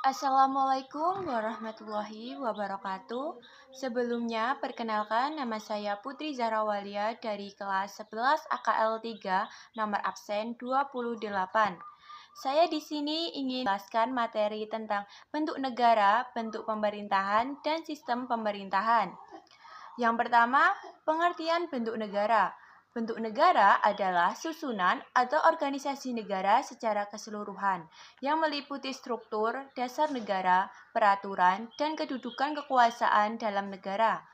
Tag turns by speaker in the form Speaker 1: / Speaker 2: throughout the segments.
Speaker 1: Assalamualaikum warahmatullahi wabarakatuh. Sebelumnya, perkenalkan nama saya Putri Zahrawalia dari kelas 11 AKL 3, nomor absen 28. Saya di sini ingin menjelaskan materi tentang bentuk negara, bentuk pemerintahan, dan sistem pemerintahan. Yang pertama, pengertian bentuk negara. Bentuk negara adalah susunan atau organisasi negara secara keseluruhan yang meliputi struktur, dasar negara, peraturan, dan kedudukan kekuasaan dalam negara.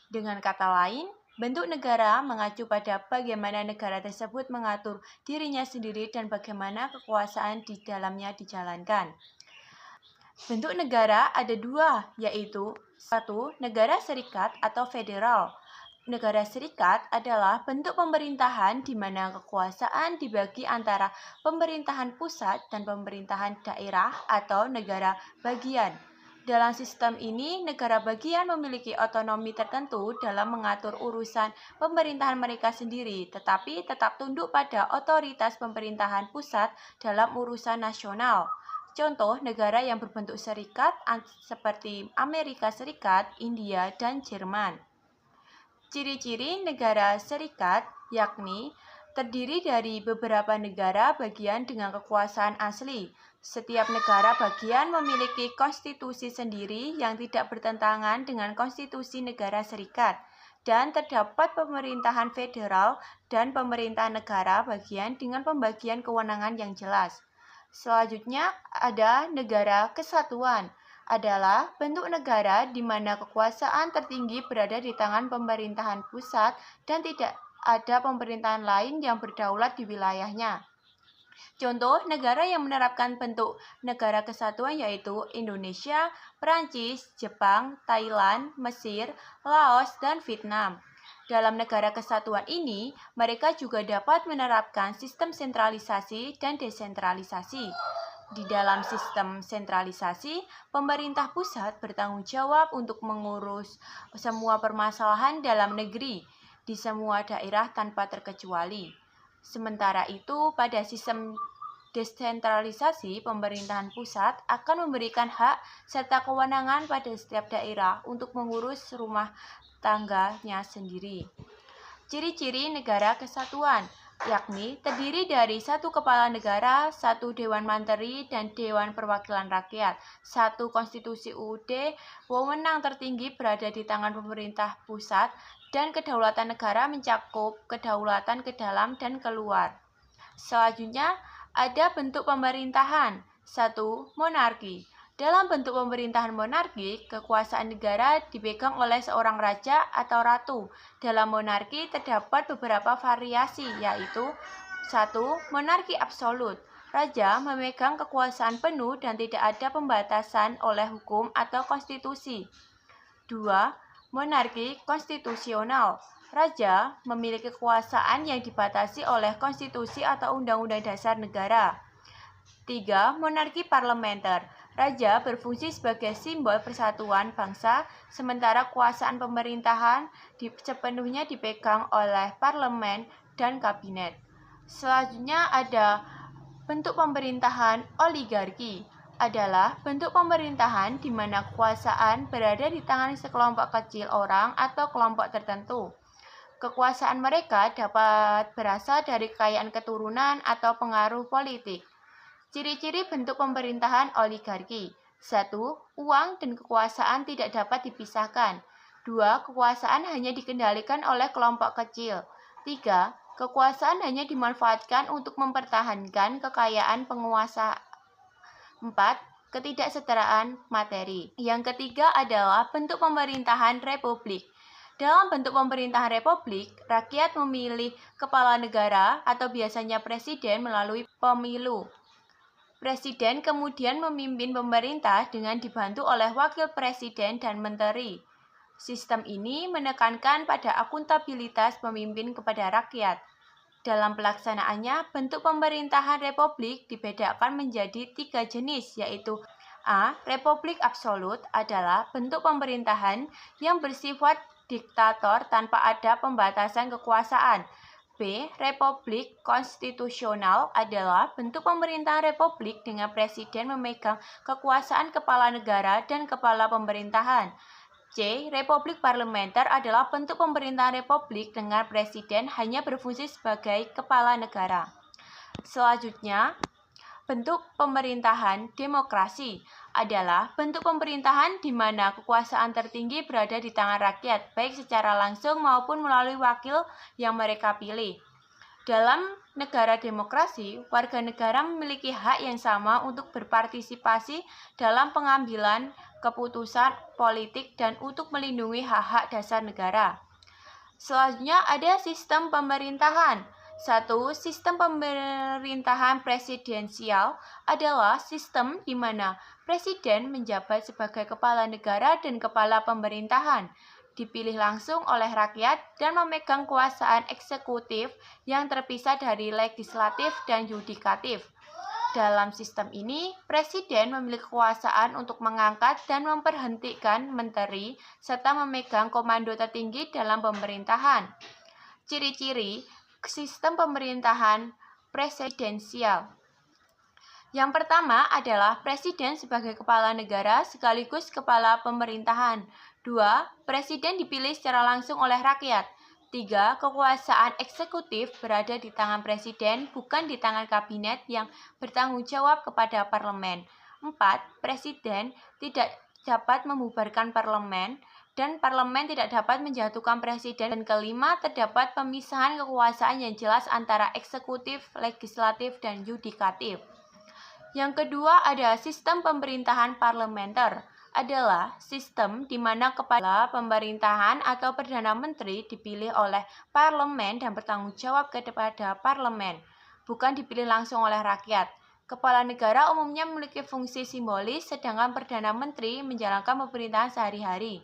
Speaker 1: Dengan kata lain, bentuk negara mengacu pada bagaimana negara tersebut mengatur dirinya sendiri dan bagaimana kekuasaan di dalamnya dijalankan. Bentuk negara ada dua, yaitu satu, negara serikat atau federal. Negara serikat adalah bentuk pemerintahan di mana kekuasaan dibagi antara pemerintahan pusat dan pemerintahan daerah atau negara bagian. Dalam sistem ini, negara bagian memiliki otonomi tertentu dalam mengatur urusan pemerintahan mereka sendiri, tetapi tetap tunduk pada otoritas pemerintahan pusat dalam urusan nasional. Contoh negara yang berbentuk serikat seperti Amerika Serikat, India, dan Jerman. Ciri-ciri negara serikat yakni terdiri dari beberapa negara bagian dengan kekuasaan asli. Setiap negara bagian memiliki konstitusi sendiri yang tidak bertentangan dengan konstitusi negara serikat. Dan terdapat pemerintahan federal dan pemerintahan negara bagian dengan pembagian kewenangan yang jelas. Selanjutnya ada negara kesatuan, adalah bentuk negara di mana kekuasaan tertinggi berada di tangan pemerintahan pusat dan tidak ada pemerintahan lain yang berdaulat di wilayahnya. Contoh negara yang menerapkan bentuk negara kesatuan yaitu Indonesia, Perancis, Jepang, Thailand, Mesir, Laos, dan Vietnam. Dalam negara kesatuan ini, mereka juga dapat menerapkan sistem sentralisasi dan desentralisasi. Di dalam sistem sentralisasi, pemerintah pusat bertanggung jawab untuk mengurus semua permasalahan dalam negeri di semua daerah tanpa terkecuali. Sementara itu, pada sistem desentralisasi, pemerintahan pusat akan memberikan hak serta kewenangan pada setiap daerah untuk mengurus rumah tangganya sendiri. Ciri-ciri negara kesatuan yakni terdiri dari satu kepala negara, satu dewan menteri, dan dewan perwakilan rakyat, satu konstitusi UUD, wewenang tertinggi berada di tangan pemerintah pusat, dan kedaulatan negara mencakup kedaulatan ke dalam dan keluar. Selanjutnya, ada bentuk pemerintahan. 1. Monarki. Dalam bentuk pemerintahan monarki, kekuasaan negara dipegang oleh seorang raja atau ratu. Dalam monarki terdapat beberapa variasi, yaitu 1. Monarki absolut. Raja memegang kekuasaan penuh dan tidak ada pembatasan oleh hukum atau konstitusi. 2. Monarki konstitusional. Raja memiliki kekuasaan yang dibatasi oleh konstitusi atau undang-undang dasar negara. 3. Monarki parlementer. Raja berfungsi sebagai simbol persatuan bangsa, sementara kekuasaan pemerintahan sepenuhnya dipegang oleh parlemen dan kabinet. Selanjutnya ada bentuk pemerintahan oligarki. Adalah bentuk pemerintahan di mana kekuasaan berada di tangan sekelompok kecil orang atau kelompok tertentu. Kekuasaan mereka dapat berasal dari kekayaan keturunan atau pengaruh politik. Ciri-ciri bentuk pemerintahan oligarki. 1. Uang dan kekuasaan tidak dapat dipisahkan. 2. Kekuasaan hanya dikendalikan oleh kelompok kecil. 3. Kekuasaan hanya dimanfaatkan untuk mempertahankan kekayaan penguasa. 4. Ketidaksetaraan materi. Yang ketiga adalah bentuk pemerintahan republik. Dalam bentuk pemerintahan republik, rakyat memilih kepala negara atau biasanya presiden melalui pemilu. Presiden kemudian memimpin pemerintah dengan dibantu oleh wakil presiden dan menteri. Sistem ini menekankan pada akuntabilitas pemimpin kepada rakyat. Dalam pelaksanaannya, bentuk pemerintahan republik dibedakan menjadi 3 jenis, yaitu A. Republik absolut adalah bentuk pemerintahan yang bersifat diktator tanpa ada pembatasan kekuasaan. B. Republik konstitusional adalah bentuk pemerintahan republik dengan presiden memegang kekuasaan kepala negara dan kepala pemerintahan. C. Republik parlementer adalah bentuk pemerintahan republik dengan presiden hanya berfungsi sebagai kepala negara. Selanjutnya, bentuk pemerintahan demokrasi adalah bentuk pemerintahan di mana kekuasaan tertinggi berada di tangan rakyat, baik secara langsung maupun melalui wakil yang mereka pilih. Dalam negara demokrasi, warga negara memiliki hak yang sama untuk berpartisipasi dalam pengambilan keputusan politik dan untuk melindungi hak-hak dasar negara. Selanjutnya ada sistem pemerintahan. 1. Sistem pemerintahan presidensial adalah sistem di mana presiden menjabat sebagai kepala negara dan kepala pemerintahan, dipilih langsung oleh rakyat dan memegang kekuasaan eksekutif yang terpisah dari legislatif dan yudikatif. Dalam sistem ini, presiden memiliki kekuasaan untuk mengangkat dan memberhentikan menteri serta memegang komando tertinggi dalam pemerintahan. Ciri-ciri sistem pemerintahan presidensial. Yang pertama adalah presiden sebagai kepala negara sekaligus kepala pemerintahan. 2. Presiden dipilih secara langsung oleh rakyat. 3. Kekuasaan eksekutif berada di tangan presiden, bukan di tangan kabinet yang bertanggung jawab kepada parlemen. 4. Presiden tidak dapat membubarkan parlemen dan parlemen tidak dapat menjatuhkan presiden. Dan kelima, terdapat pemisahan kekuasaan yang jelas antara eksekutif, legislatif, dan yudikatif. Yang kedua ada sistem pemerintahan parlementer. Adalah sistem di mana kepala pemerintahan atau Perdana Menteri dipilih oleh parlemen dan bertanggung jawab kepada parlemen, bukan dipilih langsung oleh rakyat. Kepala negara umumnya memiliki fungsi simbolis, sedangkan Perdana Menteri menjalankan pemerintahan sehari-hari.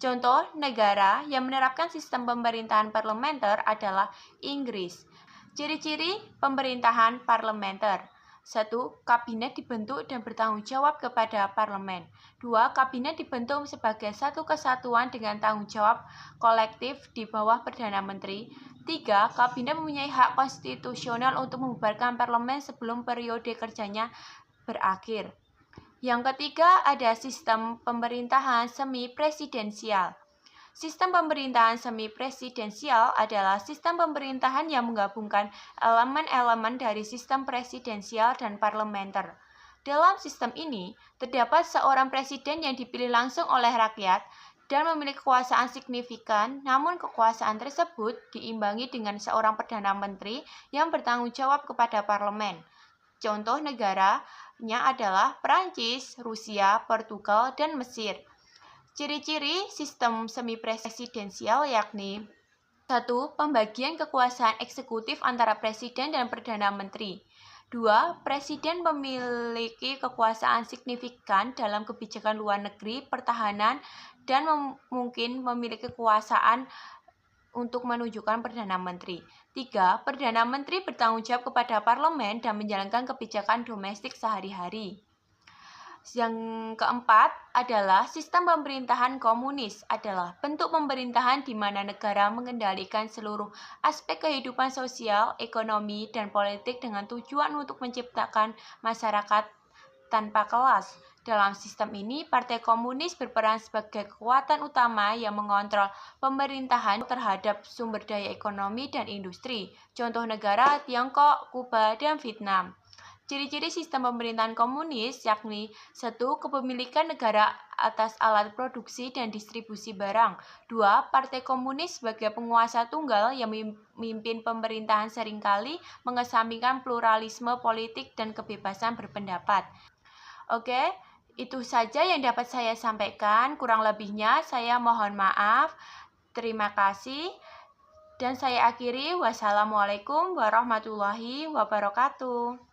Speaker 1: Contoh negara yang menerapkan sistem pemerintahan parlementer adalah Inggris. Ciri-ciri pemerintahan parlementer. 1. Kabinet dibentuk dan bertanggung jawab kepada parlemen. 2. Kabinet dibentuk sebagai satu kesatuan dengan tanggung jawab kolektif di bawah Perdana Menteri. 3. Kabinet mempunyai hak konstitusional untuk membubarkan parlemen sebelum periode kerjanya berakhir. Yang ketiga ada sistem pemerintahan semi-presidensial. Sistem pemerintahan semi-presidensial adalah sistem pemerintahan yang menggabungkan elemen-elemen dari sistem presidensial dan parlementer. Dalam sistem ini, terdapat seorang presiden yang dipilih langsung oleh rakyat dan memiliki kekuasaan signifikan, namun kekuasaan tersebut diimbangi dengan seorang Perdana Menteri yang bertanggung jawab kepada parlemen. Contoh negaranya adalah Prancis, Rusia, Portugal, dan Mesir. Ciri-ciri sistem semi-presidensial yakni 1. Pembagian kekuasaan eksekutif antara presiden dan Perdana Menteri. 2. Presiden memiliki kekuasaan signifikan dalam kebijakan luar negeri, pertahanan, dan mungkin memiliki kekuasaan untuk menunjukkan Perdana Menteri. 3. Perdana Menteri bertanggung jawab kepada parlemen dan menjalankan kebijakan domestik sehari-hari. Yang keempat adalah sistem pemerintahan komunis adalah bentuk pemerintahan di mana negara mengendalikan seluruh aspek kehidupan sosial, ekonomi, dan politik dengan tujuan untuk menciptakan masyarakat tanpa kelas. Dalam sistem ini, Partai Komunis berperan sebagai kekuatan utama yang mengontrol pemerintahan terhadap sumber daya ekonomi dan industri. Contoh negara Tiongkok, Kuba, dan Vietnam. Ciri-ciri sistem pemerintahan komunis yakni 1. Kepemilikan negara atas alat produksi dan distribusi barang. 2. Partai Komunis sebagai penguasa tunggal yang memimpin pemerintahan seringkali mengesampingkan pluralisme politik dan kebebasan berpendapat. Oke, itu saja yang dapat saya sampaikan. Kurang lebihnya saya mohon maaf. Terima kasih. Dan saya akhiri. Wassalamualaikum warahmatullahi wabarakatuh.